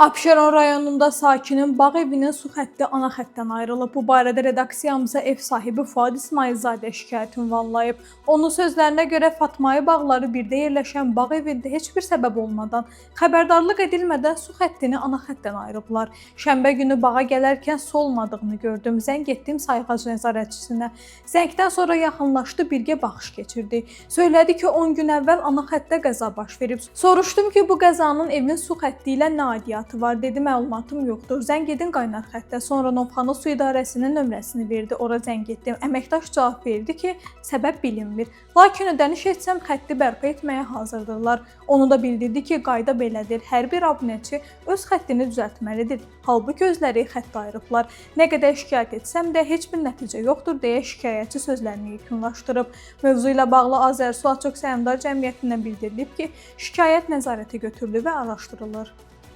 Abşeron rayonunda sakinin bağ evinin su xətti ana xəttdən ayrılıb. Bu barədə redaksiyamıza ev sahibi Fuad İsmailzadə şikayət ünvanlayıb. Onun sözlərinə görə Fatmayı bağları birdə yerləşən bağ evində heç bir səbəb olmadan, xəbərdarlıq edilmədən su xəttini ana xəttdən ayırıblar. Şənbə günü bağa gələrkən su olmadığını gördüm. Zəng etdim sayğac nəzarətçisinə. Zəngdən sonra yaxınlaşdı, birgə baxış keçirdi. Söylədi ki, 10 gün əvvəl ana xəttdə qəza baş verib. Soruşdum ki, bu qəzanın evin su xətti ilə nə aidiyyatı var, dedi, məlumatım yoxdur. Zəng edin qaynar xəttə. Sonra Novxanı Su İdarəsinin nömrəsini verdi, ora zəng etdim. Əməkdaş cavab verdi ki, səbəb bilinmir. Lakin ödəniş etsəm xətti bərpa etməyə hazırdırlar. Onu da bildirdi ki, qayda belədir. Hər bir abunəçi öz xəttini düzəltməlidir. Halbuki özləri xətt ayırıblar. Nə qədər şikayət etsəm də heç bir nəticə yoxdur, deyə şikayətçi sözlərini yekunlaşdırıb. Mövzu ilə bağlı Azərsu Açıq Səhmdar Cəmiyyətindən bildirilib ki, şikayət nəzarətə götürülür və araşdırılır.